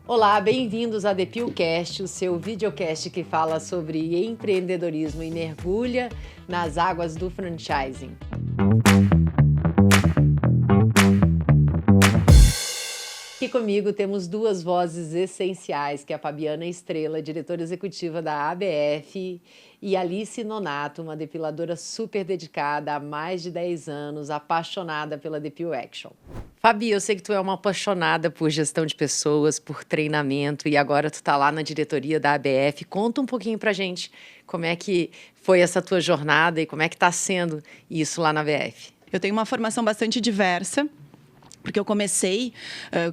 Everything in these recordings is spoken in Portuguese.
Olá, bem-vindos a DepilCast, o seu videocast que fala sobre empreendedorismo e mergulha nas águas do franchising. Aqui comigo temos duas vozes essenciais, que é a Fabiana Estrela, diretora executiva da ABF, e Alice Nonato, uma depiladora super dedicada há mais de 10 anos, apaixonada pela Depil Action. Fabi, eu sei que tu é uma apaixonada por gestão de pessoas, por treinamento, e agora tu tá lá na diretoria da ABF. Conta um pouquinho pra gente como é que foi essa tua jornada e como é que tá sendo isso lá na ABF. Eu tenho uma formação bastante diversa, porque eu comecei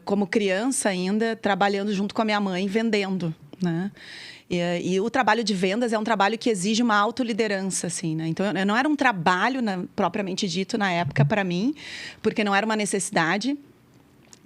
como criança ainda, trabalhando junto com a minha mãe, vendendo, né? E o trabalho de vendas é um trabalho que exige uma autoliderança, assim, né? Então, não era um trabalho propriamente dito na época para mim, porque não era uma necessidade.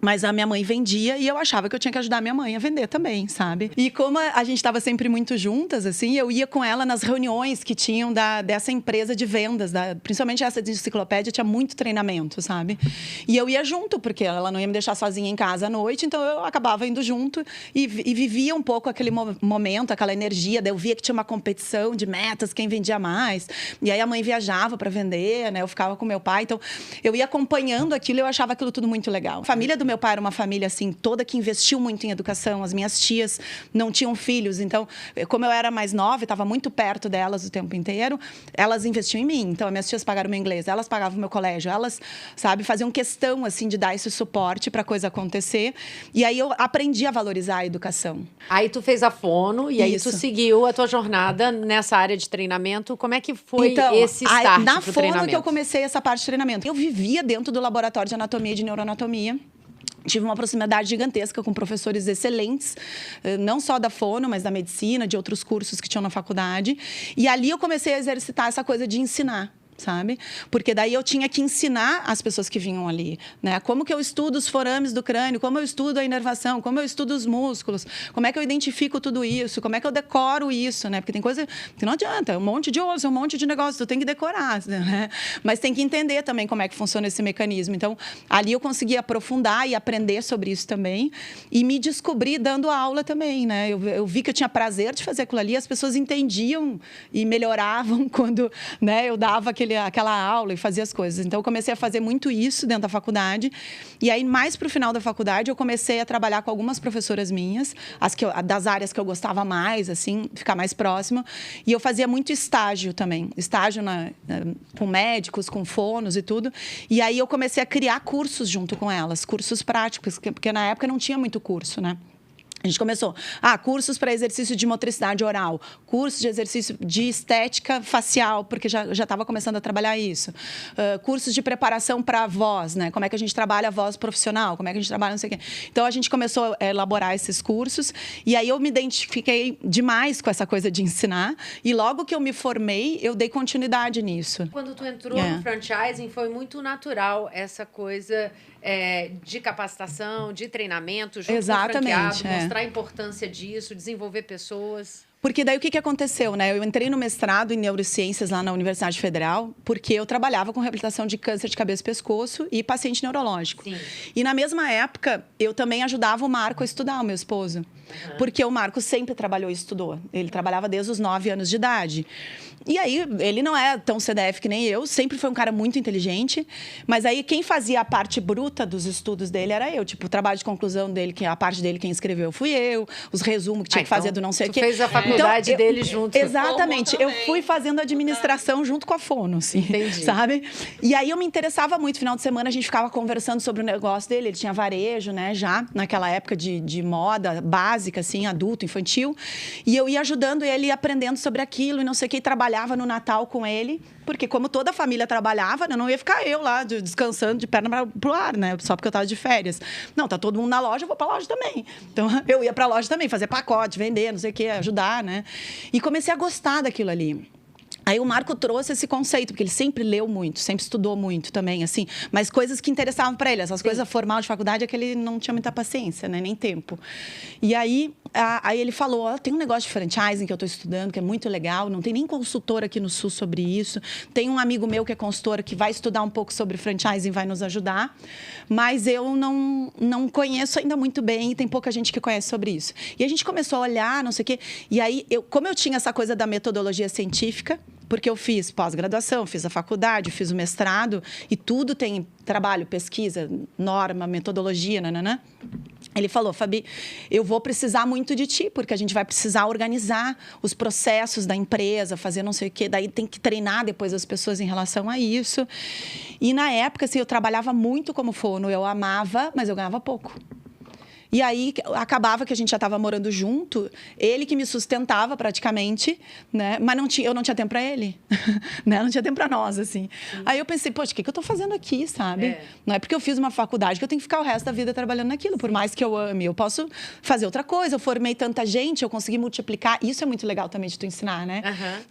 Mas a minha mãe vendia e eu achava que eu tinha que ajudar a minha mãe a vender também, sabe? E como a gente estava sempre muito juntas, assim, eu ia com ela nas reuniões que tinham dessa empresa de vendas, principalmente essa de enciclopédia, tinha muito treinamento, sabe? E eu ia junto, porque ela não ia me deixar sozinha em casa à noite, então eu acabava indo junto e vivia um pouco aquele momento, aquela energia. Daí eu via que tinha uma competição de metas, quem vendia mais. E aí a mãe viajava para vender, né? Eu ficava com meu pai, então eu ia acompanhando aquilo e eu achava aquilo tudo muito legal. A família do meu pai era uma família assim toda que investiu muito em educação. As minhas tias não tinham filhos, então como eu era mais nova e estava muito perto delas o tempo inteiro, elas investiam em mim. Então as minhas tias pagaram meu inglês, elas pagavam o meu colégio, elas, sabe, faziam questão assim de dar esse suporte para a coisa acontecer. E aí eu aprendi a valorizar a educação. Aí tu fez a fono e aí tu seguiu a tua jornada nessa área de treinamento. Como é que foi esse start na pro fono treinamento? que eu comecei essa parte de treinamento. Eu vivia dentro do laboratório de anatomia e de neuroanatomia. Tive uma proximidade gigantesca com professores excelentes, não só da fono, mas da medicina, de outros cursos que tinham na faculdade. E ali eu comecei a exercitar essa coisa de ensinar, sabe? Porque daí eu tinha que ensinar as pessoas que vinham ali, né? Como que eu estudo os forames do crânio, como eu estudo a inervação, como eu estudo os músculos, como é que eu identifico tudo isso, como é que eu decoro isso, né? Porque tem coisa que não adianta, um monte de osso, um monte de negócio, tu tem que decorar, né? Mas tem que entender também como é que funciona esse mecanismo. Então, ali eu consegui aprofundar e aprender sobre isso também e me descobri dando aula também, né? Eu vi que eu tinha prazer de fazer aquilo ali, as pessoas entendiam e melhoravam quando, né, eu dava aquela aula e fazia as coisas. Então, eu comecei a fazer muito isso dentro da faculdade. E aí, mais para o final da faculdade, eu comecei a trabalhar com algumas professoras minhas, das áreas que eu gostava mais, assim, ficar mais próxima. E eu fazia muito estágio também. Estágio com médicos, com fonos e tudo. E aí, eu comecei a criar cursos junto com elas, cursos práticos, porque na época não tinha muito curso, né? A gente começou, cursos para exercício de motricidade oral, cursos de exercício de estética facial, porque já estava começando a trabalhar isso. Cursos de preparação para a voz, né? Como é que a gente trabalha a voz profissional, como é que a gente trabalha não sei o quê. Então, a gente começou a elaborar esses cursos e aí eu me identifiquei demais com essa coisa de ensinar e logo que eu me formei, eu dei continuidade nisso. Quando tu entrou no franchising, foi muito natural essa coisa de capacitação, de treinamento, junto com o franqueado, mostrar a importância disso, desenvolver pessoas. Porque daí o que aconteceu, né? Eu entrei no mestrado em neurociências lá na Universidade Federal, porque eu trabalhava com reabilitação de câncer de cabeça e pescoço e paciente neurológico. Sim. E na mesma época, eu também ajudava o Marco a estudar, o meu esposo. Uhum. Porque o Marco sempre trabalhou e estudou. Ele trabalhava desde os 9 anos de idade. E aí, ele não é tão CDF que nem eu, sempre foi um cara muito inteligente, mas aí quem fazia a parte bruta dos estudos dele era eu. Tipo, o trabalho de conclusão dele, que a parte dele quem escreveu fui eu, os resumos que tinha que fazer do não sei o quê. Fez a faculdade dele junto. Exatamente. Eu fui fazendo administração junto com a fono, assim. Entendi. Sabe? E aí eu me interessava muito. Final de semana a gente ficava conversando sobre o negócio dele. Ele tinha varejo, né? Já naquela época de moda básica, assim, adulto, infantil. E eu ia ajudando ele, aprendendo sobre aquilo e não sei o que, e trabalhava no Natal com ele, porque como toda a família trabalhava, não ia ficar eu lá descansando de perna pro ar, né? Só porque eu estava de férias. Não, tá todo mundo na loja, eu vou pra loja também. Então, eu ia pra loja também, fazer pacote, vender, não sei o que, ajudar, né? E comecei a gostar daquilo ali. Aí o Marco trouxe esse conceito, porque ele sempre leu muito, sempre estudou muito também, assim, mas coisas que interessavam para ele. Essas coisas formais de faculdade é que ele não tinha muita paciência, né? Nem tempo. E aí aí ele falou, ó, tem um negócio de franchising que eu estou estudando, que é muito legal, não tem nem consultor aqui no Sul sobre isso. Tem um amigo meu que é consultor que vai estudar um pouco sobre franchising e vai nos ajudar. Mas eu não conheço ainda muito bem e tem pouca gente que conhece sobre isso. E a gente começou a olhar, não sei o quê. E aí, como eu tinha essa coisa da metodologia científica, porque eu fiz pós-graduação, fiz a faculdade, fiz o mestrado, e tudo tem trabalho, pesquisa, norma, metodologia, nananã. Ele falou, Fabi, eu vou precisar muito de ti, porque a gente vai precisar organizar os processos da empresa, fazer não sei o quê, daí tem que treinar depois as pessoas em relação a isso. E na época, assim, eu trabalhava muito como fono, eu amava, mas eu ganhava pouco. E aí, acabava que a gente já estava morando junto, ele que me sustentava praticamente, né? Mas eu não tinha tempo para ele, né? Não tinha tempo para nós, assim. Aí eu pensei, poxa, o que eu estou fazendo aqui, sabe? Não é porque eu fiz uma faculdade que eu tenho que ficar o resto da vida trabalhando naquilo, por mais que eu ame. Eu posso fazer outra coisa, eu formei tanta gente, eu consegui multiplicar. Isso é muito legal também de tu ensinar, né?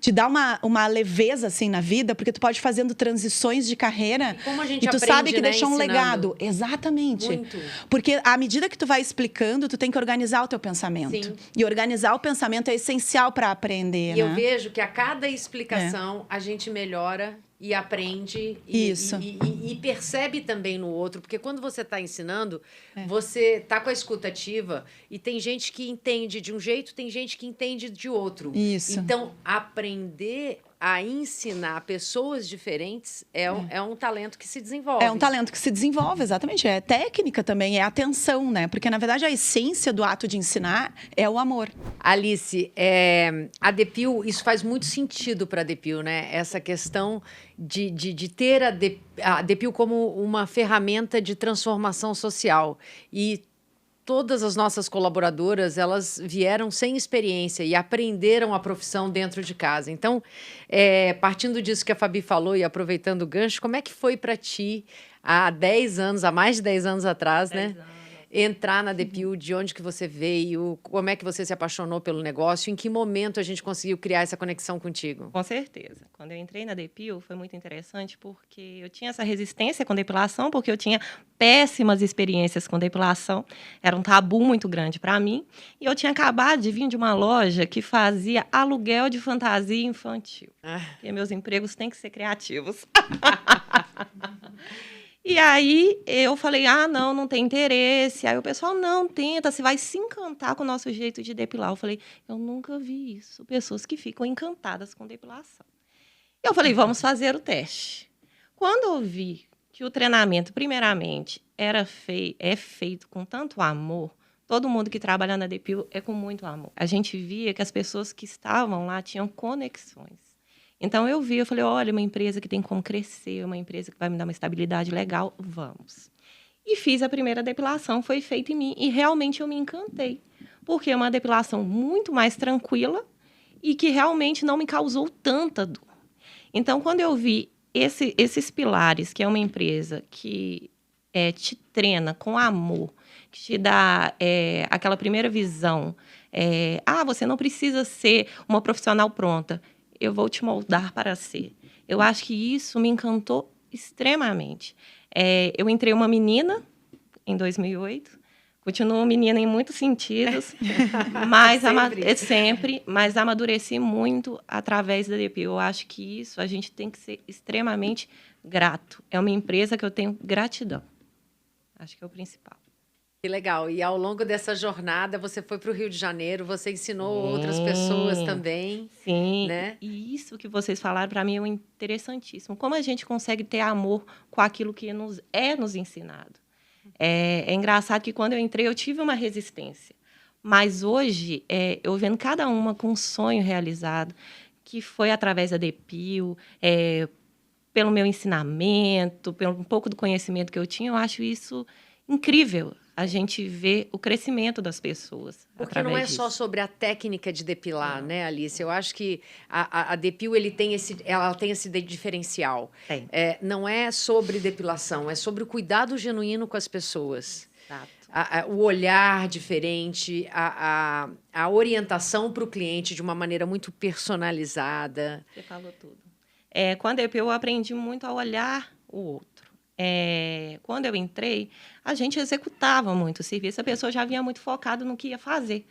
Te dá uma leveza, assim, na vida, porque tu pode ir fazendo transições de carreira e como a gente e tu aprende, sabe que né, deixou um ensinando. legado. Exatamente. Muito. Porque à medida que tu vai explicando, tu tem que organizar o teu pensamento. Sim. E organizar o pensamento é essencial para aprender, E né? eu vejo que a cada explicação a gente melhora e aprende Isso. e percebe também no outro, porque quando você está ensinando, você está com a escuta ativa e tem gente que entende de um jeito, tem gente que entende de outro. Isso. Então, aprender a ensinar pessoas diferentes é um talento que se desenvolve. É um talento que se desenvolve, exatamente. É técnica também, é atenção, né? Porque, na verdade, a essência do ato de ensinar é o amor. Alice, a Depil, isso faz muito sentido para a Depil, né? Essa questão de ter a Depil como uma ferramenta de transformação social. E todas as nossas colaboradoras, elas vieram sem experiência e aprenderam a profissão dentro de casa. Então, partindo disso que a Fabi falou e aproveitando o gancho, como é que foi para ti há mais de 10 anos atrás, né? Entrar na Depil, de onde que você veio, como é que você se apaixonou pelo negócio, em que momento a gente conseguiu criar essa conexão contigo? Com certeza. Quando eu entrei na Depil, foi muito interessante porque eu tinha essa resistência com depilação, porque eu tinha péssimas experiências com depilação. Era um tabu muito grande para mim. E eu tinha acabado de vir de uma loja que fazia aluguel de fantasia infantil. Porque meus empregos têm que ser criativos. E aí eu falei, não tem interesse. Aí o pessoal, não, tenta, você vai se encantar com o nosso jeito de depilar. Eu falei, eu nunca vi isso, pessoas que ficam encantadas com depilação. Eu falei, vamos fazer o teste. Quando eu vi que o treinamento, primeiramente, é feito com tanto amor, todo mundo que trabalha na Depil é com muito amor. A gente via que as pessoas que estavam lá tinham conexões. Então, eu falei, olha, uma empresa que tem como crescer, uma empresa que vai me dar uma estabilidade legal, vamos. E fiz a primeira depilação, foi feita em mim, e realmente eu me encantei. Porque é uma depilação muito mais tranquila e que realmente não me causou tanta dor. Então, quando eu vi esses pilares, que é uma empresa que te treina com amor, que te dá aquela primeira visão, você não precisa ser uma profissional pronta, eu vou te moldar para ser. Eu acho que isso me encantou extremamente. Eu entrei uma menina em 2008, continuo menina em muitos sentidos, mas mas amadureci muito através da Depil. Eu acho que isso a gente tem que ser extremamente grato. É uma empresa que eu tenho gratidão. Acho que é o principal. Que legal. E ao longo dessa jornada, você foi para o Rio de Janeiro, você ensinou outras pessoas também. Sim, né? E isso que vocês falaram para mim é interessantíssimo. Como a gente consegue ter amor com aquilo que nos ensinado. É engraçado que quando eu entrei, eu tive uma resistência. Mas hoje, eu vendo cada uma com um sonho realizado, que foi através da Depil, pelo meu ensinamento, pelo um pouco do conhecimento que eu tinha, eu acho isso incrível. A gente vê o crescimento das pessoas. Porque não é disso. só sobre a técnica de depilar, né, Alice? Eu acho que a Depil ela tem esse diferencial. Não é sobre depilação, é sobre o cuidado genuíno com as pessoas. Exato. O olhar diferente, a orientação para o cliente de uma maneira muito personalizada. Você falou tudo. Quando eu aprendi muito a olhar o outro. Quando eu entrei, a gente executava muito o serviço, a pessoa já vinha muito focada no que ia fazer.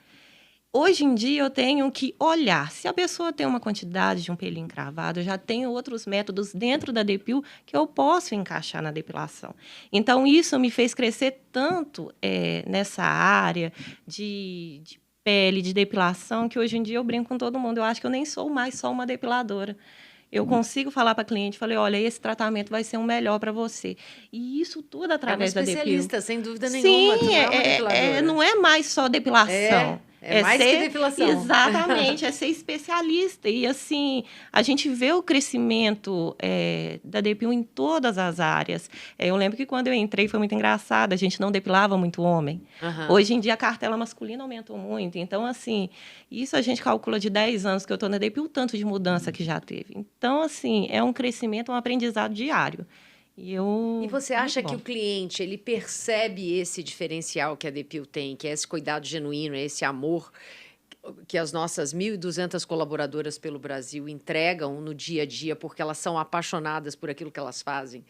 Hoje em dia, eu tenho que olhar. Se a pessoa tem uma quantidade de um pelinho encravado, eu já tenho outros métodos dentro da Depil que eu posso encaixar na depilação. Então, isso me fez crescer tanto nessa área de pele, de depilação, que hoje em dia eu brinco com todo mundo. Eu acho que eu nem sou mais só uma depiladora. Eu consigo falar para a cliente, falei, olha, esse tratamento vai ser o melhor para você. E isso tudo através da Depil. É uma especialista, sem dúvida nenhuma. Sim, não é uma depiladora. não é mais só depilação. É mais que depilação. Exatamente, é ser especialista. E, assim, a gente vê o crescimento da Depil em todas as áreas. Eu lembro que quando eu entrei foi muito engraçado, a gente não depilava muito homem. Uhum. Hoje em dia, a cartela masculina aumentou muito. Então, assim, isso a gente calcula de 10 anos que eu estou na Depil, o tanto de mudança que já teve. Então, assim, é um crescimento, um aprendizado diário. E você acha que o cliente, ele percebe esse diferencial que a Depil tem, que é esse cuidado genuíno, esse amor que as nossas 1.200 colaboradoras pelo Brasil entregam no dia a dia, porque elas são apaixonadas por aquilo que elas fazem?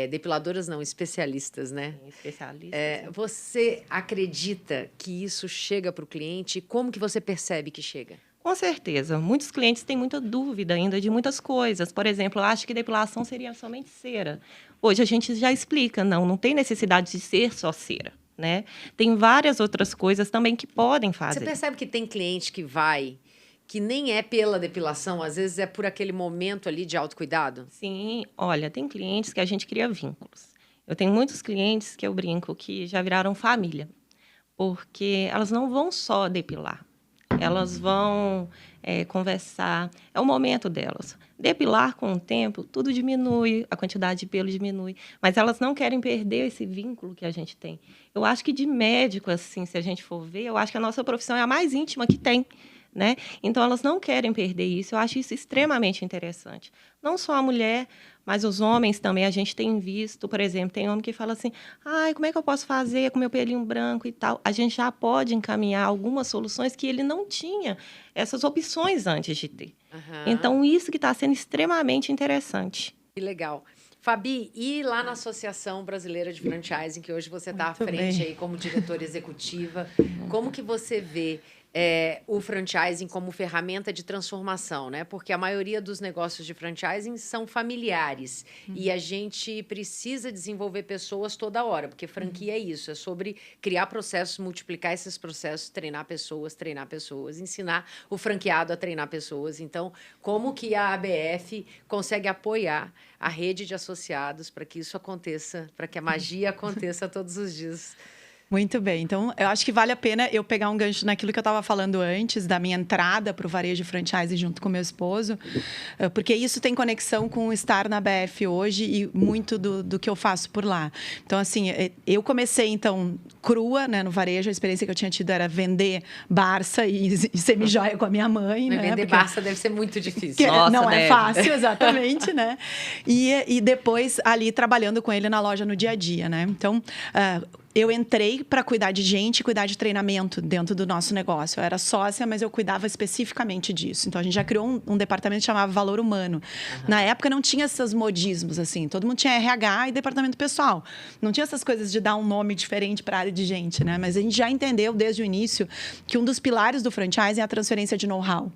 Depiladoras não, especialistas, né? Especialistas. Você acredita que isso chega para o cliente? E como que você percebe que chega? Com certeza. Muitos clientes têm muita dúvida ainda de muitas coisas. Por exemplo, eu acho que depilação seria somente cera. Hoje a gente já explica, não tem necessidade de ser só cera, né? Tem várias outras coisas também que podem fazer. Você percebe que tem cliente que vai, que nem é pela depilação, às vezes é por aquele momento ali de autocuidado? Sim, olha, tem clientes que a gente cria vínculos. Eu tenho muitos clientes que eu brinco que já viraram família, porque elas não vão só depilar. Elas vão conversar, é o momento delas. Depilar com o tempo, tudo diminui, a quantidade de pelo diminui, mas elas não querem perder esse vínculo que a gente tem. Eu acho que de médico, assim, se a gente for ver, eu acho que a nossa profissão é a mais íntima que tem, né? Então, elas não querem perder isso. Eu acho isso extremamente interessante. Não só a mulher, mas os homens também. A gente tem visto, por exemplo, tem homem que fala assim, ai, como é que eu posso fazer com meu pelinho branco e tal? A gente já pode encaminhar algumas soluções que ele não tinha essas opções antes de ter. Uhum. Então, isso que está sendo extremamente interessante. Que legal. Fabi, e lá na Associação Brasileira de Franchising, que hoje você está à frente aí como diretora executiva, como que você vê o franchising como ferramenta de transformação, né? Porque a maioria dos negócios de franchising são familiares e a gente precisa desenvolver pessoas toda hora, porque franquia é isso, é sobre criar processos, multiplicar esses processos, treinar pessoas, ensinar o franqueado a treinar pessoas. Então, como que a ABF consegue apoiar a rede de associados para que isso aconteça, para que a magia aconteça todos os dias? Muito bem. Então, eu acho que vale a pena eu pegar um gancho naquilo que eu estava falando antes, da minha entrada para o varejo franchise junto com meu esposo, porque isso tem conexão com estar na BF hoje e muito do que eu faço por lá. Então, assim, eu comecei, então, crua, né, no varejo. A experiência que eu tinha tido era vender Barça e semijoia com a minha mãe. Mas né? vender Porque... Barça deve ser muito difícil. Nossa, não deve. é fácil, exatamente, né? E depois, ali, trabalhando com ele na loja no dia a dia, né? Então... eu entrei para cuidar de gente, cuidar de treinamento dentro do nosso negócio. Eu era sócia, mas eu cuidava especificamente disso. Então, a gente já criou um departamento que chamava Valor Humano. Uhum. Na época, não tinha esses modismos, assim. Todo mundo tinha RH e departamento pessoal. Não tinha essas coisas de dar um nome diferente para a área de gente, né? Mas a gente já entendeu, desde o início, que um dos pilares do franchising é a transferência de know-how.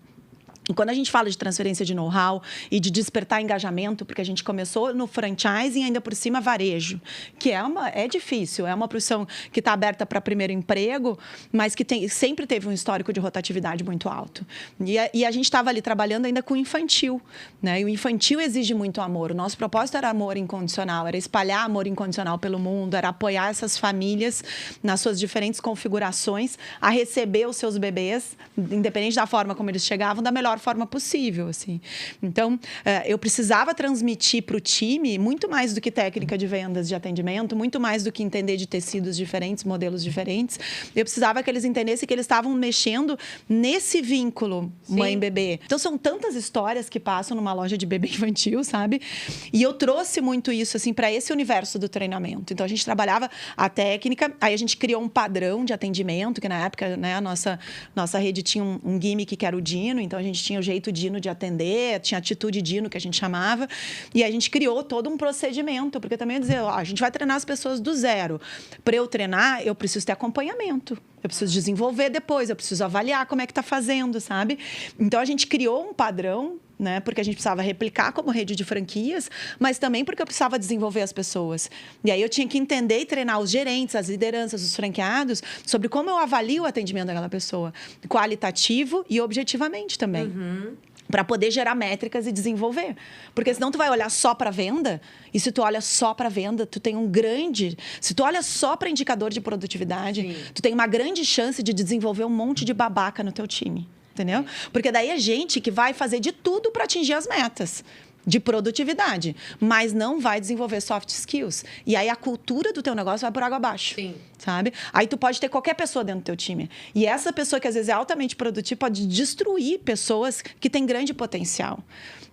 E quando a gente fala de transferência de know-how e de despertar engajamento, porque a gente começou no franchising, ainda por cima varejo, que é difícil, é uma profissão que está aberta para primeiro emprego, mas que sempre teve um histórico de rotatividade muito alto. E a gente estava ali trabalhando ainda com o infantil, né? E o infantil exige muito amor. O nosso propósito era amor incondicional, era espalhar amor incondicional pelo mundo, era apoiar essas famílias nas suas diferentes configurações a receber os seus bebês, independente da forma como eles chegavam, da melhor forma possível, assim. Então, eu precisava transmitir para o time muito mais do que técnica de vendas de atendimento, muito mais do que entender de tecidos diferentes, modelos diferentes. Eu precisava que eles entendessem que eles estavam mexendo nesse vínculo mãe-bebê. Então, são tantas histórias que passam numa loja de bebê infantil, sabe? E eu trouxe muito isso, assim, para esse universo do treinamento. Então, a gente trabalhava a técnica, aí a gente criou um padrão de atendimento, que na época, né, a nossa rede tinha um gimmick que era o Dino, então a gente tinha o jeito Dino de atender, tinha atitude Dino, que a gente chamava, e a gente criou todo um procedimento, porque também dizer, ó, a gente vai treinar as pessoas do zero. Para eu treinar, eu preciso ter acompanhamento. Eu preciso desenvolver depois, eu preciso avaliar como é que está fazendo, sabe? Então, a gente criou um padrão, né? Porque a gente precisava replicar como rede de franquias, mas também porque eu precisava desenvolver as pessoas. E aí, eu tinha que entender e treinar os gerentes, as lideranças, os franqueados, sobre como eu avalio o atendimento daquela pessoa. Qualitativo e objetivamente também. Para poder gerar métricas e desenvolver. Porque senão tu vai olhar só para venda, e se tu olha só para venda, tu tem um grande... Se tu olha só para indicador de produtividade, sim, tu tem uma grande chance de desenvolver um monte de babaca no teu time. Entendeu? Porque daí é gente que vai fazer de tudo para atingir as metas de produtividade, mas não vai desenvolver soft skills. E aí a cultura do teu negócio vai por água abaixo. Sim. Sabe? Aí tu pode ter qualquer pessoa dentro do teu time. E essa pessoa que às vezes é altamente produtiva pode destruir pessoas que têm grande potencial.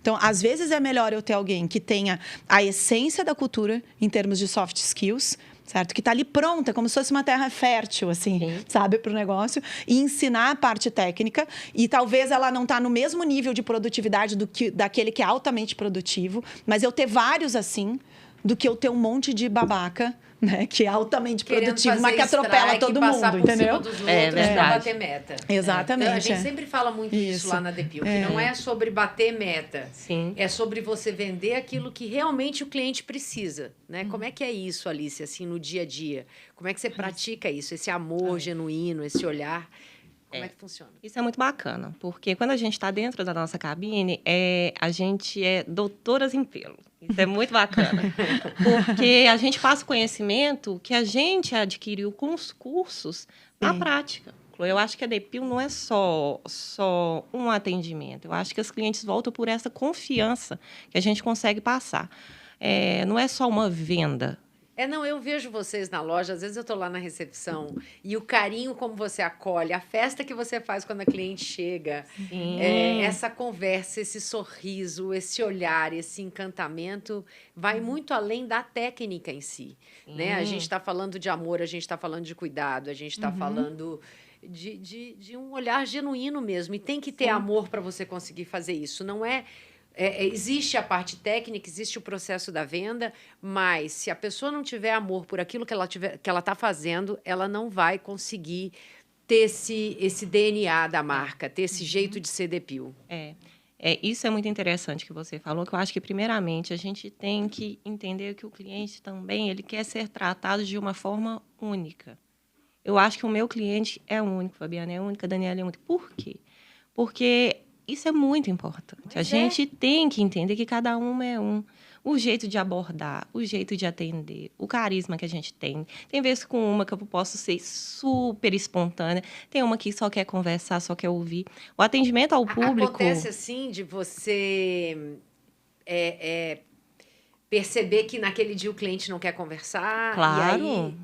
Então, às vezes é melhor eu ter alguém que tenha a essência da cultura em termos de soft skills, certo? Que está ali pronta, como se fosse uma terra fértil, assim, sabe, para o negócio, e ensinar a parte técnica. E talvez ela não está no mesmo nível de produtividade daquele que é altamente produtivo, mas eu ter vários assim, do que eu ter um monte de babaca, né, que é altamente produtivo, mas que atropela todo mundo, entendeu? É verdade. Para bater meta. Exatamente. Então, a gente sempre fala muito isso lá na Depil, que não é sobre bater meta, sim, é sobre você vender aquilo que realmente o cliente precisa, né? Como é que é isso, Alice, assim, no dia a dia? Como é que você pratica isso, esse amor genuíno, esse olhar? Como é que funciona? Isso é muito bacana, porque quando a gente está dentro da nossa cabine, a gente é doutoras em pelo. Isso é muito bacana, porque a gente passa o conhecimento que a gente adquiriu com os cursos na prática. Eu acho que a Depil não é só um atendimento. Eu acho que os clientes voltam por essa confiança que a gente consegue passar. Não é só uma venda. Não, eu vejo vocês na loja, às vezes eu estou lá na recepção, e o carinho como você acolhe, a festa que você faz quando a cliente chega, essa conversa, esse sorriso, esse olhar, esse encantamento, vai muito além da técnica em si. Né? A gente está falando de amor, a gente está falando de cuidado, a gente está falando de um olhar genuíno mesmo, e tem que ter amor para você conseguir fazer isso, não é... existe a parte técnica, existe o processo da venda, mas se a pessoa não tiver amor por aquilo que ela está fazendo, ela não vai conseguir ter esse DNA da marca, ter esse jeito de ser Depil. Isso é muito interessante que você falou, que eu acho que, primeiramente, a gente tem que entender que o cliente também ele quer ser tratado de uma forma única. Eu acho que o meu cliente é único, Fabiana é única, Daniela é única. Por quê? Porque... isso é muito importante. A gente tem que entender que cada uma é um. O jeito de abordar, o jeito de atender, o carisma que a gente tem. Tem vezes com uma que eu posso ser super espontânea, tem uma que só quer conversar, só quer ouvir. O atendimento ao público... Acontece, assim, de você perceber que naquele dia o cliente não quer conversar? Claro. E aí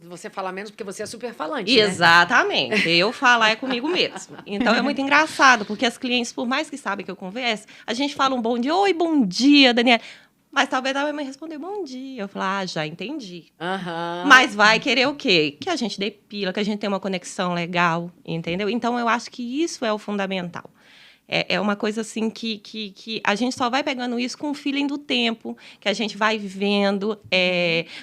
você fala menos porque você é super falante, exatamente. Né? Eu falar é comigo mesmo. Então, é muito engraçado, porque as clientes, por mais que sabem que eu converso, a gente fala um bom dia. Oi, bom dia, Daniela. Mas talvez ela vai me responder bom dia. Eu falo, já entendi. Mas vai querer o quê? Que a gente depila, que a gente tenha uma conexão legal, entendeu? Então, eu acho que isso é o fundamental. É uma coisa assim que a gente só vai pegando isso com o feeling do tempo, que a gente vai vivendo,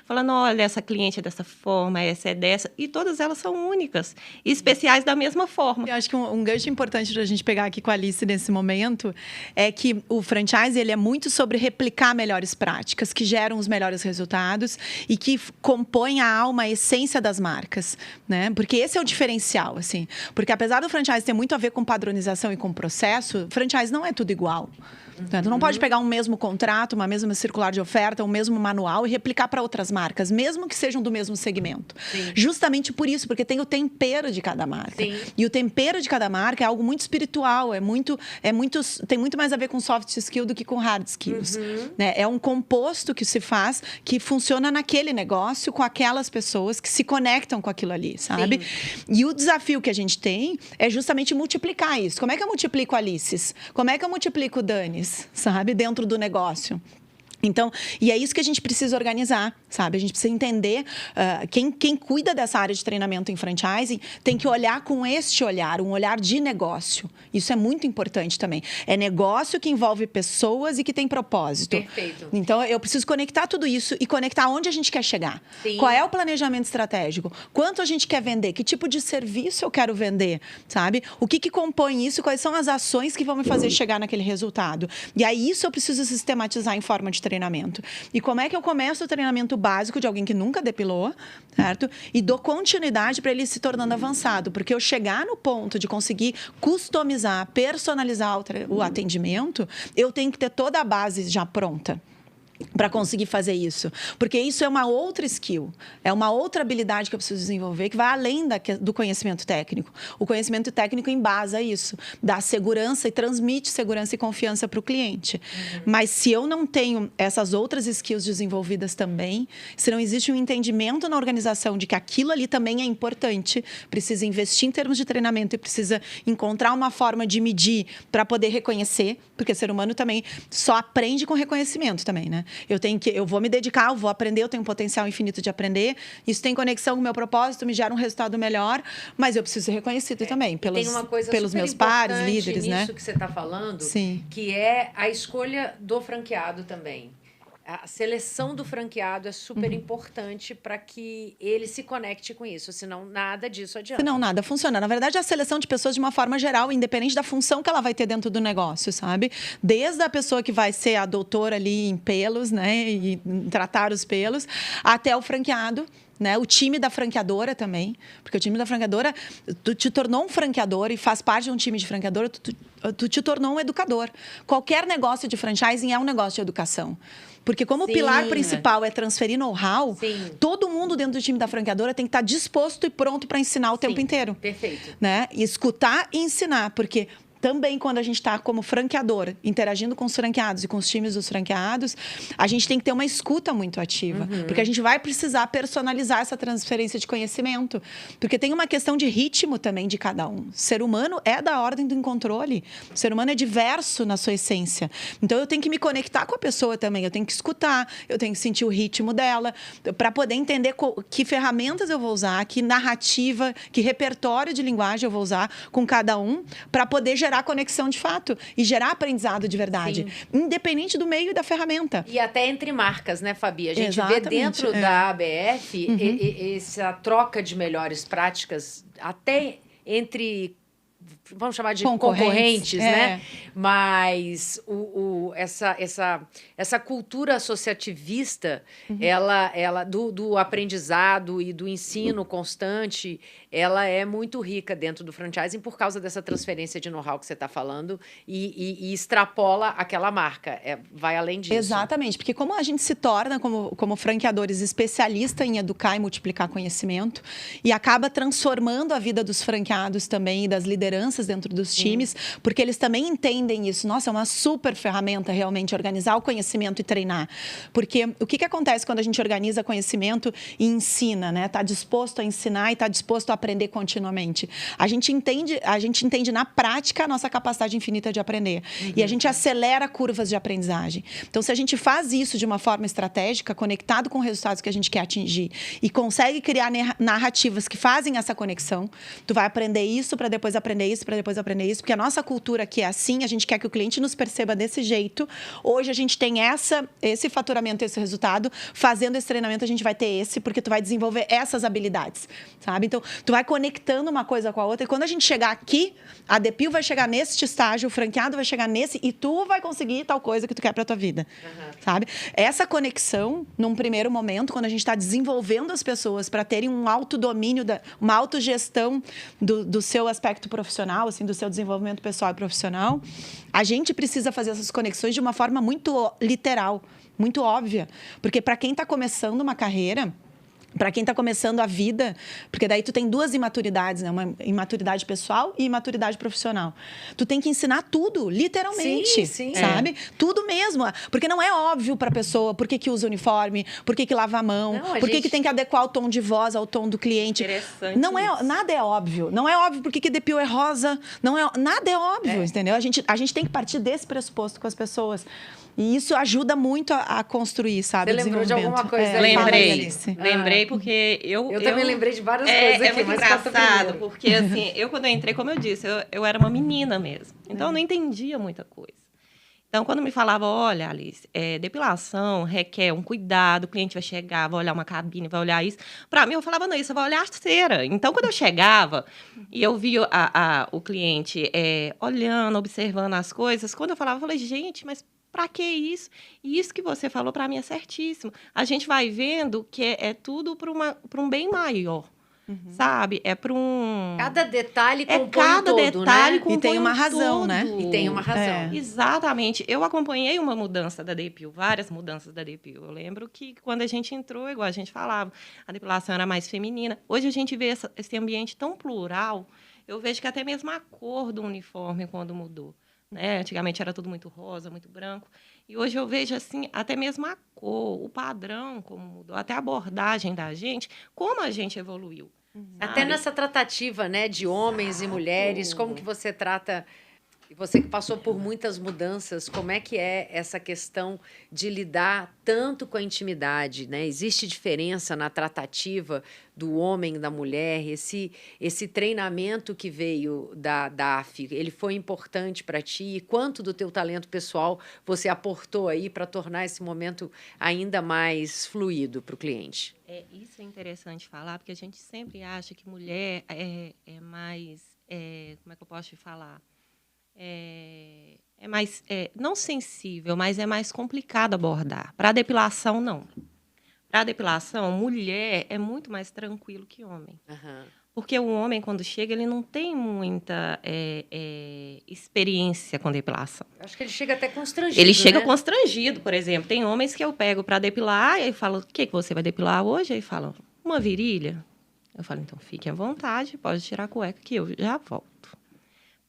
falando, olha, essa cliente é dessa forma, essa é dessa, e todas elas são únicas e especiais da mesma forma. Eu acho que um gancho importante para a gente pegar aqui com a Alice nesse momento é que o franchise ele é muito sobre replicar melhores práticas, que geram os melhores resultados e que compõem a alma, a essência das marcas, né? Porque esse é o diferencial, assim. Porque apesar do franchise ter muito a ver com padronização e com processo, franchise não é tudo igual. Tu não pode pegar um mesmo contrato, uma mesma circular de oferta, um mesmo manual e replicar para outras marcas, mesmo que sejam do mesmo segmento. Justamente por isso, porque tem o tempero de cada marca. E o tempero de cada marca é algo muito espiritual, tem muito mais a ver com soft skill do que com hard skills. Né? É um composto que se faz, que funciona naquele negócio, com aquelas pessoas que se conectam com aquilo ali, sabe? E o desafio que a gente tem é justamente multiplicar isso. Como é que eu multiplico Alices? Como é que eu multiplico Danis, sabe? Dentro do negócio. Então, e é isso que a gente precisa organizar, sabe? A gente precisa entender, quem cuida dessa área de treinamento em franchising tem que olhar com este olhar, um olhar de negócio. Isso é muito importante também. É negócio que envolve pessoas e que tem propósito. Perfeito. Então, eu preciso conectar tudo isso e conectar onde a gente quer chegar. Sim. Qual é o planejamento estratégico? Quanto a gente quer vender? Que tipo de serviço eu quero vender, sabe? O que compõe isso? Quais são as ações que vão me fazer chegar naquele resultado? E aí, isso eu preciso sistematizar em forma de treinamento. E como é que eu começo o treinamento básico de alguém que nunca depilou, certo? E dou continuidade para ele se tornando avançado. Porque eu chegar no ponto de conseguir customizar, personalizar o atendimento, eu tenho que ter toda a base já pronta para conseguir fazer isso. Porque isso é uma outra skill, é uma outra habilidade que eu preciso desenvolver, que vai além do conhecimento técnico. O conhecimento técnico embasa isso, dá segurança e transmite segurança e confiança para o cliente. Mas se eu não tenho essas outras skills desenvolvidas também, se não existe um entendimento na organização de que aquilo ali também é importante, precisa investir em termos de treinamento e precisa encontrar uma forma de medir para poder reconhecer, porque ser humano também só aprende com reconhecimento também, né? Eu vou me dedicar, eu vou aprender, eu tenho um potencial infinito de aprender. Isso tem conexão com o meu propósito, me gera um resultado melhor, mas eu preciso ser reconhecido também pelos meus pares, líderes, né? Isso que você está falando, Sim. Que é a escolha do franqueado também. A seleção do franqueado é super importante para que ele se conecte com isso, senão nada disso adianta. Senão nada funciona. Na verdade, a seleção de pessoas de uma forma geral, independente da função que ela vai ter dentro do negócio, sabe? Desde a pessoa que vai ser a doutora ali em pelos, né? E tratar os pelos, até o franqueado. Né? O time da franqueadora também, porque o time da franqueadora, tu te tornou um franqueador e faz parte de um time de franqueadora, tu te tornou um educador. Qualquer negócio de franchising é um negócio de educação. Porque como o pilar principal é transferir know-how, todo mundo dentro do time da franqueadora tem que estar disposto e pronto para ensinar o tempo inteiro. Perfeito. Né? E escutar e ensinar, porque também, quando a gente está como franqueador, interagindo com os franqueados e com os times dos franqueados, a gente tem que ter uma escuta muito ativa. Porque a gente vai precisar personalizar essa transferência de conhecimento. Porque tem uma questão de ritmo também de cada um. O ser humano é da ordem do controle. O ser humano é diverso na sua essência. Então, eu tenho que me conectar com a pessoa também. Eu tenho que escutar, eu tenho que sentir o ritmo dela, para poder entender que ferramentas eu vou usar, que narrativa, que repertório de linguagem eu vou usar com cada um, para poder gerar conexão de fato e gerar aprendizado de verdade, independente do meio e da ferramenta. E até entre marcas, né, Fabi? A gente Exatamente, vê dentro da ABF essa troca de melhores práticas, até entre, vamos chamar de concorrentes, né? Mas essa cultura associativista, ela do aprendizado e do ensino constante, ela é muito rica dentro do franchising por causa dessa transferência de know-how que você está falando e extrapola aquela marca, vai além disso. Exatamente, porque como a gente se torna, como franqueadores, especialista em educar e multiplicar conhecimento e acaba transformando a vida dos franqueados também e das lideranças dentro dos times, porque eles também entendem isso. Nossa, é uma super ferramenta realmente organizar o conhecimento e treinar. Porque o que acontece quando a gente organiza conhecimento e ensina, né? Está disposto a ensinar e está disposto a aprender continuamente. A gente entende na prática a nossa capacidade infinita de aprender. E a gente acelera curvas de aprendizagem. Então, se a gente faz isso de uma forma estratégica, conectado com os resultados que a gente quer atingir e consegue criar narrativas que fazem essa conexão, tu vai aprender isso para depois aprender isso, para depois aprender isso, porque a nossa cultura aqui é assim, a gente quer que o cliente nos perceba desse jeito. Hoje a gente tem esse faturamento, esse resultado. Fazendo esse treinamento, a gente vai ter esse, porque tu vai desenvolver essas habilidades, sabe? Então, tu vai conectando uma coisa com a outra. E quando a gente chegar aqui, a Depil vai chegar neste estágio, o franqueado vai chegar nesse, e tu vai conseguir tal coisa que tu quer para tua vida, sabe? Essa conexão, num primeiro momento, quando a gente está desenvolvendo as pessoas para terem um autodomínio, uma autogestão do seu aspecto profissional, assim, do seu desenvolvimento pessoal e profissional, a gente precisa fazer essas conexões de uma forma muito literal, muito óbvia. Porque para quem está começando uma carreira, para quem está começando a vida, porque daí tu tem duas imaturidades, né? Uma imaturidade pessoal e imaturidade profissional. Tu tem que ensinar tudo, literalmente, sabe? Tudo mesmo, porque não é óbvio para a pessoa por que usa uniforme, por que lava a mão, por que tem que adequar o tom de voz ao tom do cliente. Interessante. Nada é óbvio. Não é óbvio por que Depil é rosa, nada é óbvio, entendeu? A gente tem que partir desse pressuposto com as pessoas. E isso ajuda muito a construir, sabe? Você lembrou de alguma coisa? Fala aí, Lembrei, Alice. lembrei porque Eu também lembrei de várias coisas aqui, É muito mas conta engraçado, primeiro. porque assim, quando eu entrei, como eu disse, eu era uma menina mesmo. Então, eu não entendia muita coisa. Então, quando me falava, olha, Alice, depilação requer um cuidado, o cliente vai chegar, vai olhar uma cabine, vai olhar isso. Para mim, eu falava, não, isso você vai olhar a cera. Então, quando eu chegava e eu via o cliente olhando, observando as coisas, quando eu falei, gente, mas para que isso? E isso que você falou, para mim, é certíssimo. A gente vai vendo que é tudo para um bem maior. Sabe? É para um... Cada detalhe compõe cada um todo, detalhe né? compõe E tem uma um razão, todo. né? E tem uma razão. Exatamente. Eu acompanhei uma mudança da Depil, várias mudanças da Depil. Eu lembro que quando a gente entrou, igual a gente falava, a depilação era mais feminina. Hoje a gente vê esse ambiente tão plural, eu vejo que até mesmo a cor do uniforme quando mudou. Né? Antigamente era tudo muito rosa, muito branco. E hoje eu vejo assim, até mesmo a cor, o padrão como mudou, até a abordagem da gente, como a gente evoluiu. Até sabe? nessa tratativa, né, de homens e mulheres, como que você trata, você que passou por muitas mudanças, como é que é essa questão de lidar tanto com a intimidade, né? Existe diferença na tratativa do homem e da mulher? Esse treinamento que veio da DAF, ele foi importante para ti? E quanto do teu talento pessoal você aportou aí para tornar esse momento ainda mais fluido para o cliente? Isso é interessante falar, porque a gente sempre acha que mulher é mais... como é que eu posso te falar? É mais, não sensível, mas é mais complicado abordar. Para a depilação, não. Para a depilação, mulher é muito mais tranquilo que homem. Aham. Porque o homem, quando chega, ele não tem muita experiência com depilação. Acho que ele chega até constrangido, Ele chega né? constrangido, por exemplo. Tem homens que eu pego para depilar, e aí falo, o que você vai depilar hoje? Aí falam, uma virilha. Eu falo, então fique à vontade, pode tirar a cueca que eu já volto.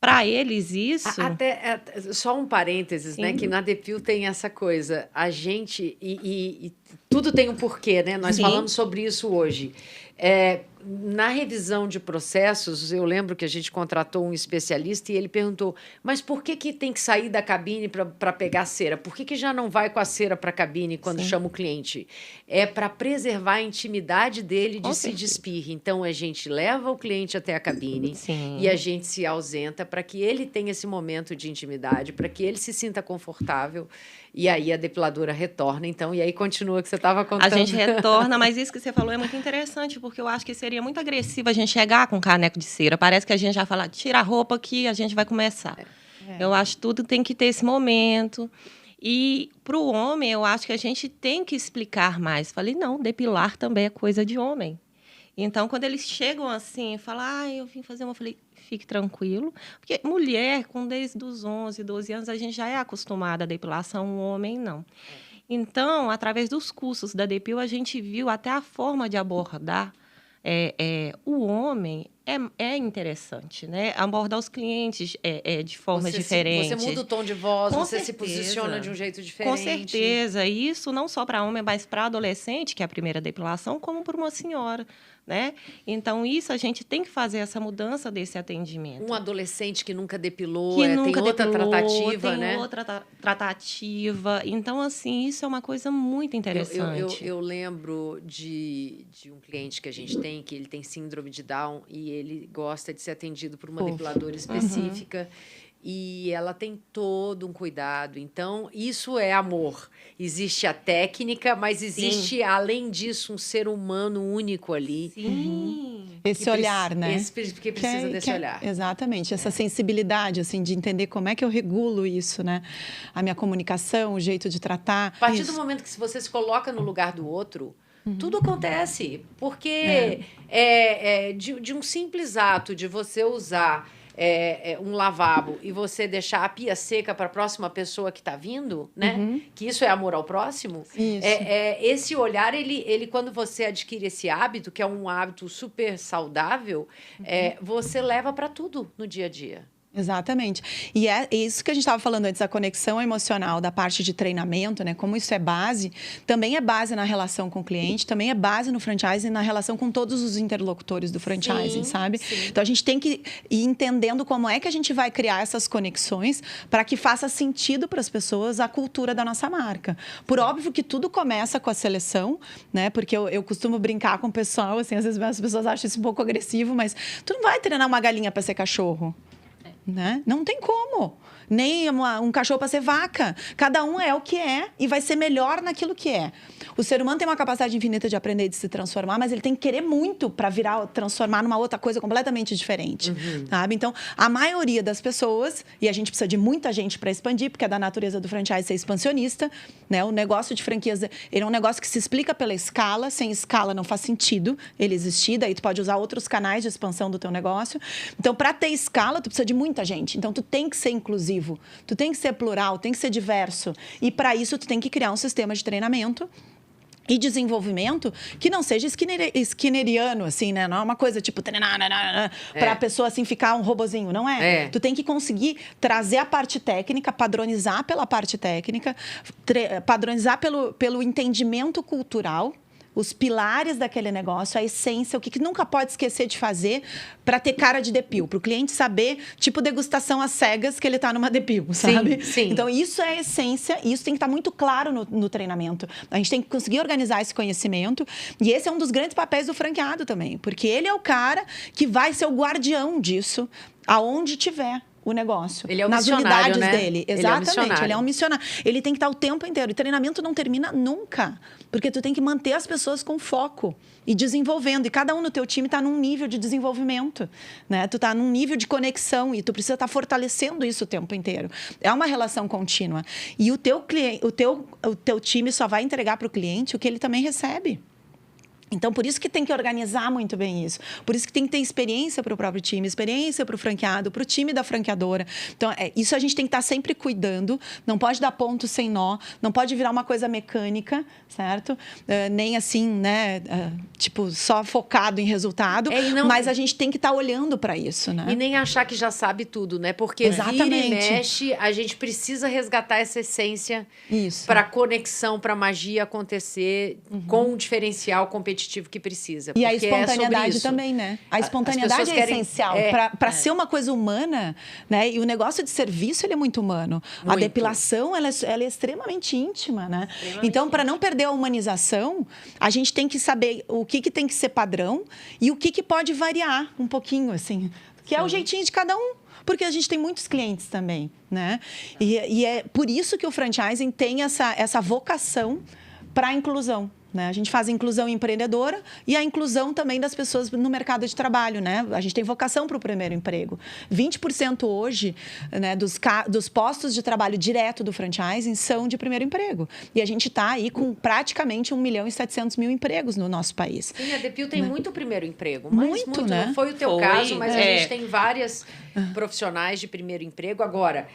Para eles, isso... Só um parênteses, Sim. né? Que na Depil tem essa coisa. A gente... E tudo tem um porquê, né? Nós Sim. falamos sobre isso hoje. Na revisão de processos, eu lembro que a gente contratou um especialista e ele perguntou, mas por que tem que sair da cabine para pegar cera? Por que já não vai com a cera para a cabine quando Sim. chama o cliente? É para preservar a intimidade dele de Com se certeza. despir. Então, a gente leva o cliente até a cabine Sim. e a gente se ausenta para que ele tenha esse momento de intimidade, para que ele se sinta confortável. E aí a depiladora retorna, então, e aí continua o que você estava contando. A gente retorna, mas isso que você falou é muito interessante, porque eu acho que seria muito agressivo a gente chegar com um caneco de cera. Parece que a gente já fala, tira a roupa que a gente vai começar. Eu acho que tudo tem que ter esse momento. E para o homem, eu acho que a gente tem que explicar mais. Falei, não, depilar também é coisa de homem. Então, quando eles chegam assim, falam, eu vim fazer uma... Eu falei, fique tranquilo. Porque mulher, desde os 11, 12 anos, a gente já é acostumada à depilação, um homem não. Então, através dos cursos da Depil, a gente viu até a forma de abordar o homem é interessante, né? Abordar os clientes de formas diferentes. Você muda o tom de voz, Com você se certeza. posiciona de um jeito diferente. Com certeza. E isso não só para homem, mas para adolescente, que é a primeira depilação, como para uma senhora, né? Então, isso a gente tem que fazer essa mudança desse atendimento. Um adolescente que nunca depilou, Que nunca tem outra depilou, tratativa, tem né? outra tratativa. Então, assim, isso é uma coisa muito interessante. Eu lembro de um cliente que a gente tem, que ele tem síndrome de Down e ele gosta de ser atendido por uma depiladora específica. E ela tem todo um cuidado. Então, isso é amor. Existe a técnica, mas existe, além disso, um ser humano único ali. Sim. Esse olhar, né? Que precisa desse olhar. Exatamente, essa sensibilidade, assim, de entender como é que eu regulo isso, né? A minha comunicação, o jeito de tratar. A partir do momento que você se coloca no lugar do outro, tudo acontece. Porque de um simples ato de você usar um lavabo e você deixar a pia seca para a próxima pessoa que está vindo, né? Que isso é amor ao próximo. Isso. Esse olhar, ele quando você adquire esse hábito, que é um hábito super saudável, você leva para tudo no dia a dia. Exatamente. E é isso que a gente estava falando antes, a conexão emocional da parte de treinamento, né? Como isso é base, também é base na relação com o cliente, também é base no franchising, na relação com todos os interlocutores do franchising, sabe? Sim. Então, a gente tem que ir entendendo como é que a gente vai criar essas conexões para que faça sentido para as pessoas a cultura da nossa marca. Por óbvio que tudo começa com a seleção, né? Porque eu costumo brincar com o pessoal, assim, às vezes as pessoas acham isso um pouco agressivo, mas tu não vai treinar uma galinha para ser cachorro. Né? Não tem como. Nem um cachorro para ser vaca. Cada um é o que é e vai ser melhor naquilo que é. O ser humano tem uma capacidade infinita de aprender e de se transformar, mas ele tem que querer muito para transformar numa outra coisa completamente diferente. Sabe? Então, a maioria das pessoas, e a gente precisa de muita gente para expandir, porque é da natureza do franchise ser expansionista, né? O negócio de franquias, ele é um negócio que se explica pela escala. Sem escala não faz sentido ele existir, daí tu pode usar outros canais de expansão do teu negócio. Então, para ter escala, tu precisa de muita gente. Então, tu tem que ser inclusivo. Tu tem que ser plural, tem que ser diverso. E, para isso, tu tem que criar um sistema de treinamento e desenvolvimento que não seja skinneriano, assim, né? Não é uma coisa tipo treinar para a pessoa assim ficar um robozinho, não é? Tu tem que conseguir trazer a parte técnica, padronizar pela parte técnica, padronizar pelo entendimento cultural, os pilares daquele negócio, a essência, o que nunca pode esquecer de fazer para ter cara de depil, para o cliente saber, tipo degustação às cegas, que ele está numa depil, sabe? Sim. Então, isso é a essência e isso tem que estar muito claro no treinamento. A gente tem que conseguir organizar esse conhecimento e esse é um dos grandes papéis do franqueado também, porque ele é o cara que vai ser o guardião disso, aonde tiver o negócio. Ele é o nas missionário, unidades né? dele. Exatamente, ele é um missionário. Ele tem que estar o tempo inteiro. E treinamento não termina nunca, porque tu tem que manter as pessoas com foco e desenvolvendo. E cada um no teu time está num nível de desenvolvimento, né? Tu está num nível de conexão e tu precisa estar fortalecendo isso o tempo inteiro. É uma relação contínua. E o teu time só vai entregar para o cliente o que ele também recebe. Então, por isso que tem que organizar muito bem isso. Por isso que tem que ter experiência para o próprio time, experiência para o franqueado, para o time da franqueadora. Então, isso a gente tem que estar sempre cuidando. Não pode dar ponto sem nó. Não pode virar uma coisa mecânica, certo? Nem assim, né? Tipo, só focado em resultado. Mas a gente tem que estar olhando para isso, né? E nem achar que já sabe tudo, né? Porque vira e mexe, a gente precisa resgatar essa essência para a conexão, para a magia acontecer com um diferencial competitivo que precisa. E a espontaneidade também, né? A espontaneidade é essencial. Para ser uma coisa humana, né? E o negócio de serviço, ele é muito humano. A depilação, ela é extremamente íntima, né? Então, para não perder a humanização, a gente tem que saber o que tem que ser padrão e o que pode variar um pouquinho, assim. Que é o jeitinho de cada um. Porque a gente tem muitos clientes também, né? E é por isso que o franchising tem essa vocação para a inclusão. Né? A gente faz a inclusão empreendedora e a inclusão também das pessoas no mercado de trabalho. Né? A gente tem vocação para o primeiro emprego. 20% hoje, né, dos postos de trabalho direto do franchising são de primeiro emprego. E a gente está aí com praticamente 1.700.000 empregos no nosso país. Sim, a Depil tem muito primeiro emprego. Muito, né? Não foi o teu caso, mas a gente tem várias profissionais de primeiro emprego. Agora,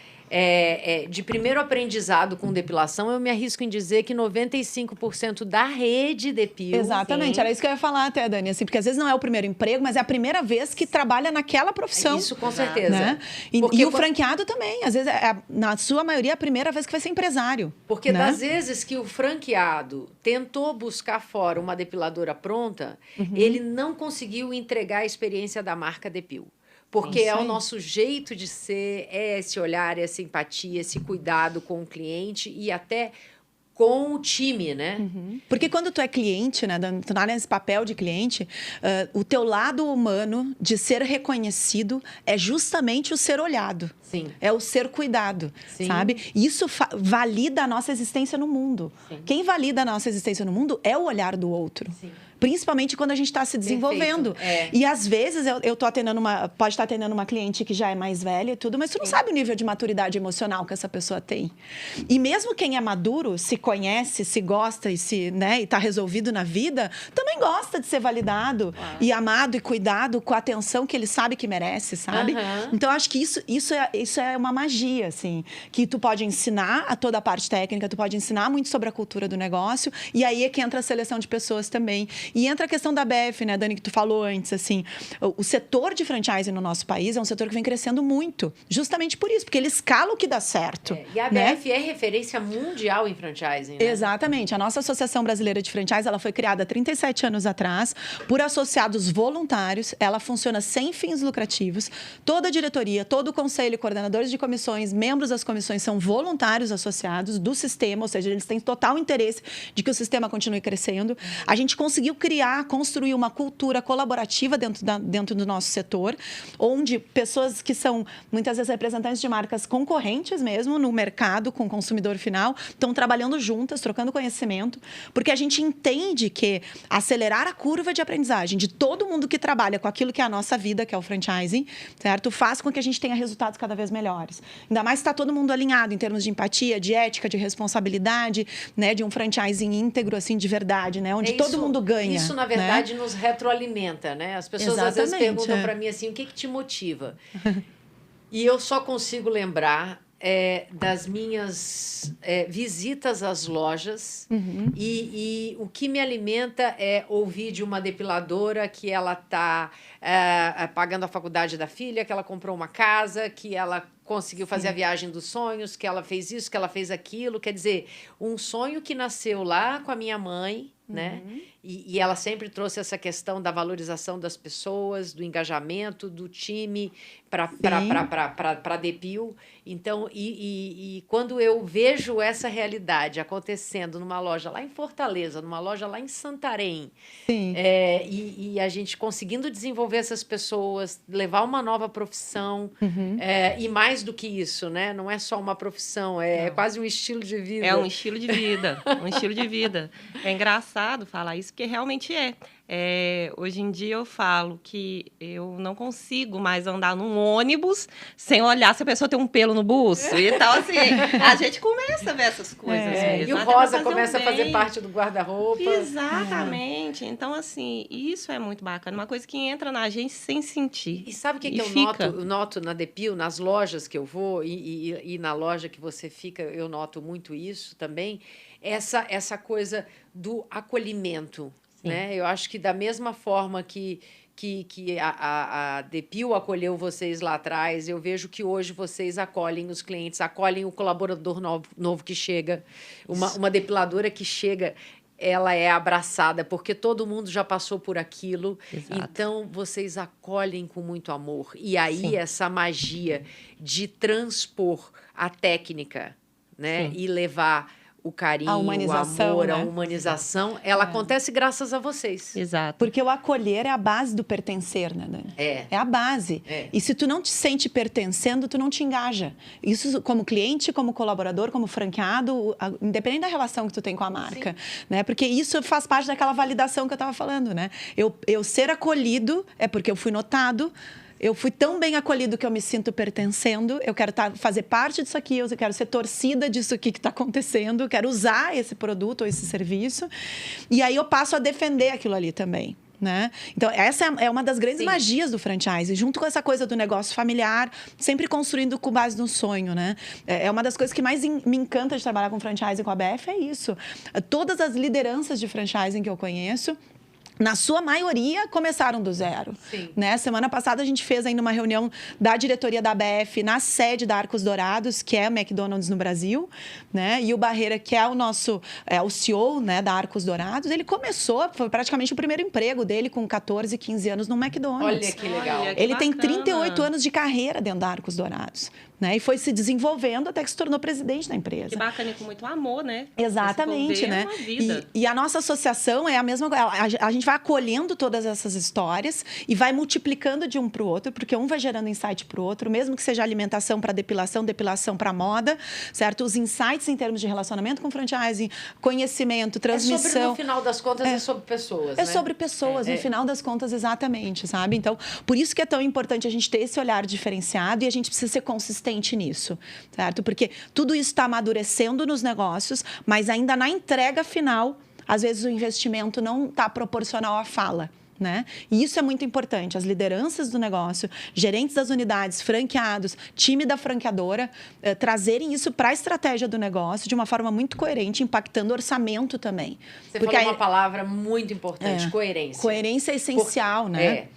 de primeiro aprendizado com depilação, eu me arrisco em dizer que 95% da rede Depil. Exatamente, era isso que eu ia falar até, Dani, assim, porque às vezes não é o primeiro emprego, mas é a primeira vez que trabalha naquela profissão. Isso, com certeza. Né? E o franqueado também, às vezes, na sua maioria, é a primeira vez que vai ser empresário. Porque das vezes que o franqueado tentou buscar fora uma depiladora pronta, ele não conseguiu entregar a experiência da marca Depil. Porque é o nosso jeito de ser, é esse olhar, essa empatia, esse cuidado com o cliente e até com o time, né? Porque quando tu é cliente, né, tu tá nesse papel de cliente, o teu lado humano de ser reconhecido é justamente o ser olhado. Sim. É o ser cuidado, sabe? Isso valida a nossa existência no mundo. Sim. Quem valida a nossa existência no mundo é o olhar do outro. Sim. Principalmente quando a gente está se desenvolvendo. E às vezes eu tô atendendo pode estar atendendo uma cliente que já é mais velha e tudo, mas tu não sabe o nível de maturidade emocional que essa pessoa tem. E mesmo quem é maduro, se conhece, se gosta e e tá resolvido na vida, também gosta de ser validado e amado e cuidado com a atenção que ele sabe que merece, sabe? Então, acho que isso é uma magia, assim, que tu pode ensinar a toda a parte técnica, tu pode ensinar muito sobre a cultura do negócio e aí é que entra a seleção de pessoas também. E entra a questão da ABF, né, Dani, que tu falou antes, assim, o setor de franchising no nosso país é um setor que vem crescendo muito, justamente por isso, porque ele escala o que dá certo. E a ABF é referência mundial em franchising, né? Exatamente. A nossa Associação Brasileira de Franchise, ela foi criada há 37 anos atrás por associados voluntários. Ela funciona sem fins lucrativos. Toda a diretoria, todo o conselho, coordenadores de comissões, membros das comissões são voluntários associados do sistema, ou seja, eles têm total interesse de que o sistema continue crescendo. A gente conseguiu construir uma cultura colaborativa dentro do nosso setor, onde pessoas que são, muitas vezes, representantes de marcas concorrentes mesmo no mercado com o consumidor final, estão trabalhando juntas, trocando conhecimento, porque a gente entende que acelerar a curva de aprendizagem de todo mundo que trabalha com aquilo que é a nossa vida, que é o franchising, certo? Faz com que a gente tenha resultados cada vez melhores. Ainda mais se está todo mundo alinhado em termos de empatia, de ética, de responsabilidade, né? De um franchising íntegro, assim, de verdade, né? Onde todo mundo ganha. Isso, na verdade, nos retroalimenta, né? As pessoas às vezes perguntam para mim assim, o que te motiva? E eu só consigo lembrar das minhas visitas às lojas e o que me alimenta é ouvir de uma depiladora que ela está pagando a faculdade da filha, que ela comprou uma casa, que ela conseguiu fazer a viagem dos sonhos, que ela fez isso, que ela fez aquilo. Quer dizer, um sonho que nasceu lá com a minha mãe, né? E ela sempre trouxe essa questão da valorização das pessoas, do engajamento, do time para a Depil. Então, e quando eu vejo essa realidade acontecendo numa loja lá em Fortaleza, numa loja lá em Santarém, e a gente conseguindo desenvolver essas pessoas, levar uma nova profissão, e mais do que isso, né? Não é só uma profissão, é quase um estilo de vida. É um estilo de vida, um estilo de vida. É engraçado falar isso, porque realmente hoje em dia eu falo que eu não consigo mais andar num ônibus sem olhar se a pessoa tem um pelo no buço. Então, assim, a gente começa a ver essas coisas mesmo. E o rosa começa a fazer parte do guarda-roupa. Exatamente. Então, assim, isso é muito bacana. Uma coisa que entra na gente sem sentir. E sabe o que eu noto na Depil, nas lojas que eu vou, e na loja que você fica, eu noto muito isso também, essa coisa do acolhimento. Né? Eu acho que da mesma forma que a Depil acolheu vocês lá atrás, eu vejo que hoje vocês acolhem os clientes, acolhem o colaborador novo que chega, uma depiladora que chega, ela é abraçada, porque todo mundo já passou por aquilo. Exato. Então, vocês acolhem com muito amor. E aí, essa magia de transpor a técnica, né? E levar o carinho, o amor, né? A humanização, ela acontece graças a vocês. Exato. Porque o acolher é a base do pertencer, né, Dani? É a base. E se tu não te sente pertencendo, tu não te engaja. Isso como cliente, como colaborador, como franqueado, independente da relação que tu tem com a marca, né? Porque isso faz parte daquela validação que eu estava falando, né? Eu ser acolhido é porque eu fui notado. Eu fui tão bem acolhido que eu me sinto pertencendo, eu quero fazer parte disso aqui, eu quero ser torcida disso aqui que está acontecendo, eu quero usar esse produto ou esse serviço. E aí eu passo a defender aquilo ali também. Né? Então, essa é uma das grandes magias do franchise, junto com essa coisa do negócio familiar, sempre construindo com base no sonho, né? É uma das coisas que mais me encanta de trabalhar com franchise e com a ABF, é isso. Todas as lideranças de franchising que eu conheço, na sua maioria, começaram do zero. Né? Semana passada, a gente fez ainda uma reunião da diretoria da ABF na sede da Arcos Dourados, que é o McDonald's no Brasil. Né? E o Barreira, que é o CEO, né, da Arcos Dourados, ele foi praticamente o primeiro emprego dele com 14, 15 anos no McDonald's. Olha que legal. Ele tem 38 anos de carreira dentro da Arcos Dourados. Né? E foi se desenvolvendo até que se tornou presidente da empresa. Que bacana, e com muito amor, né? Exatamente, né? E a nossa associação é a mesma coisa. A gente vai acolhendo todas essas histórias e vai multiplicando de um para o outro, porque um vai gerando insight para o outro, mesmo que seja alimentação para depilação para moda, certo? Os insights em termos de relacionamento com franchising, conhecimento, transmissão. No final das contas, é sobre pessoas, né? É sobre pessoas, no final das contas, exatamente, sabe? Então, por isso que é tão importante a gente ter esse olhar diferenciado e a gente precisa ser consistente nisso, certo? Porque tudo isso está amadurecendo nos negócios, mas ainda na entrega final, às vezes o investimento não está proporcional à fala. né? E isso é muito importante. As lideranças do negócio, gerentes das unidades, franqueados, time da franqueadora, trazerem isso para a estratégia do negócio de uma forma muito coerente, impactando o orçamento também. Você falou uma palavra muito importante, coerência. Coerência é essencial, né?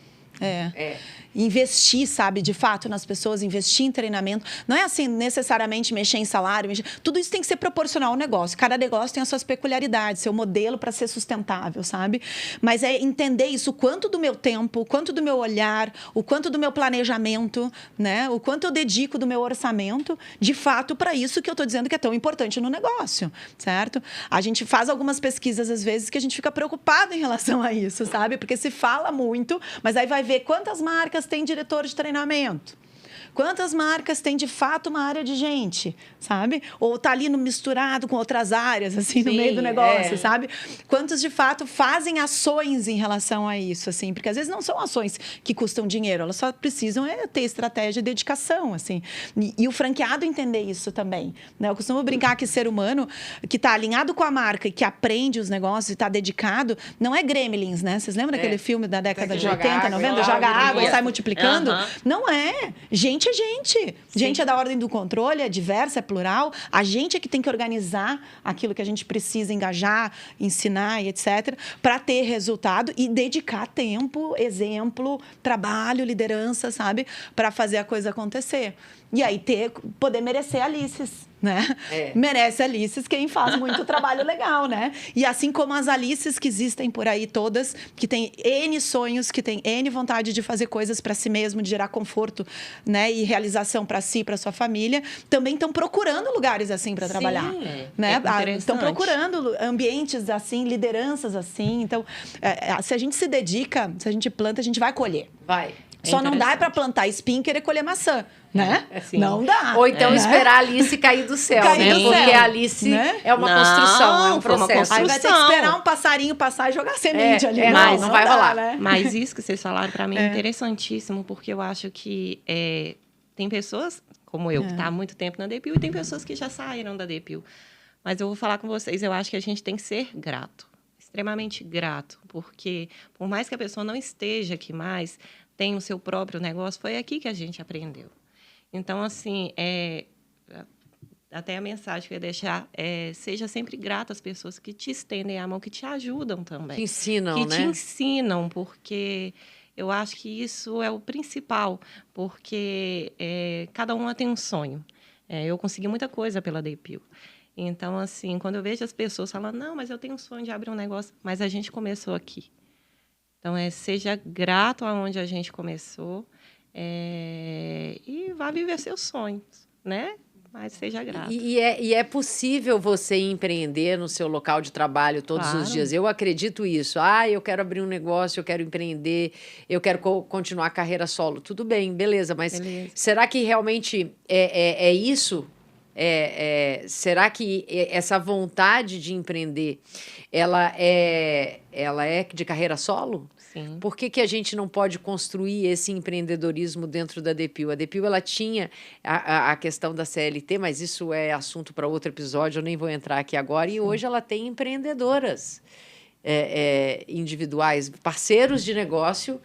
Investir, sabe, de fato, nas pessoas, investir em treinamento. Não é assim, necessariamente mexer em salário. Tudo isso tem que ser proporcional ao negócio. Cada negócio tem as suas peculiaridades, seu modelo para ser sustentável, sabe? Mas é entender isso, o quanto do meu tempo, o quanto do meu olhar, o quanto do meu planejamento, né? O quanto eu dedico do meu orçamento, de fato, para isso que eu estou dizendo que é tão importante no negócio, certo? A gente faz algumas pesquisas, às vezes, que a gente fica preocupado em relação a isso, sabe? Porque se fala muito, mas aí vai ver quantas marcas tem diretor de treinamento. Quantas marcas têm, de fato, uma área de gente, sabe? Ou tá ali no misturado com outras áreas, assim, no meio do negócio, sabe? Quantos, de fato, fazem ações em relação a isso, assim? Porque, às vezes, não são ações que custam dinheiro. Elas só precisam ter estratégia e dedicação, assim. E o franqueado entender isso também, né? Eu costumo brincar que ser humano que tá alinhado com a marca e que aprende os negócios e tá dedicado, não é Gremlins, né? Vocês lembram daquele filme da década de 80, 90? Joga água e sai multiplicando? Não é. Gente é gente. Gente é da ordem do controle, é diversa, é plural. A gente é que tem que organizar aquilo que a gente precisa engajar, ensinar e etc. para ter resultado e dedicar tempo, exemplo, trabalho, liderança, sabe? Para fazer a coisa acontecer. E aí poder merecer Alices, né? Merece Alices quem faz muito trabalho legal, né? E assim como as Alices que existem por aí todas, que têm N sonhos, que têm N vontade de fazer coisas para si mesmo, de gerar conforto, né? E realização para si, para sua família, também estão procurando lugares assim para trabalhar, né? Estão procurando ambientes assim, lideranças assim. Então, se a gente se dedica, se a gente planta, a gente vai colher. Vai. Só não dá para plantar espinho e querer colher maçã, né? Assim. Não dá. Ou então esperar a Alice cair do céu, né? Porque a Alice é uma construção, é um processo. Aí vai ter que esperar um passarinho passar e jogar semente ali. Mas não vai rolar. Né? Mas isso que vocês falaram para mim é interessantíssimo, porque eu acho que tem pessoas como eu, que está há muito tempo na Depil, e tem pessoas que já saíram da Depil. Mas eu vou falar com vocês, eu acho que a gente tem que ser grato. Extremamente grato, porque por mais que a pessoa não esteja aqui mais, tem o seu próprio negócio, foi aqui que a gente aprendeu. Então, assim, até a mensagem que eu ia deixar seja sempre grato às pessoas que te estendem a mão, que te ajudam também. Que ensinam, né? Que te ensinam, porque eu acho que isso é o principal, porque cada uma tem um sonho. Eu consegui muita coisa pela Depil. Então, assim, quando eu vejo as pessoas falando, não, mas eu tenho um sonho de abrir um negócio, mas a gente começou aqui. Então, seja grato aonde a gente começou e vá viver seus sonhos, né? Mas seja grato. E é possível você empreender no seu local de trabalho todos os dias. Eu acredito isso. Eu quero abrir um negócio, eu quero empreender, eu quero continuar a carreira solo. Tudo bem, beleza. Mas será que realmente é isso? Será que essa vontade de empreender, ela é de carreira solo? Sim. Por que a gente não pode construir esse empreendedorismo dentro da Depil? A Depil, ela tinha a questão da CLT, mas isso é assunto para outro episódio, eu nem vou entrar aqui agora. E hoje ela tem empreendedoras individuais, parceiros de negócio,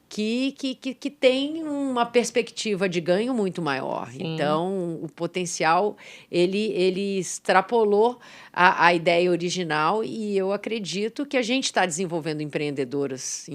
que tem uma perspectiva de ganho muito maior. Sim. Então, o potencial, ele extrapolou a ideia original, e eu acredito que a gente está desenvolvendo empreendedores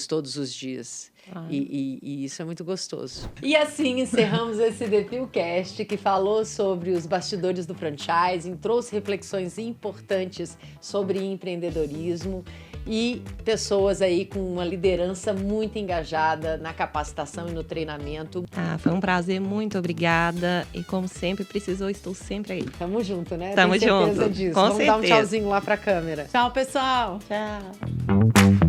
todos os dias. E isso é muito gostoso. E assim encerramos esse Depilcast, que falou sobre os bastidores do franchising, trouxe reflexões importantes sobre empreendedorismo e pessoas aí com uma liderança muito engajada na capacitação e no treinamento. Foi um prazer, muito obrigada. E como sempre, estou sempre aí. Tamo junto, né? Tamo junto. Disso. Vamos dar um tchauzinho lá pra câmera. Tchau, pessoal. Tchau.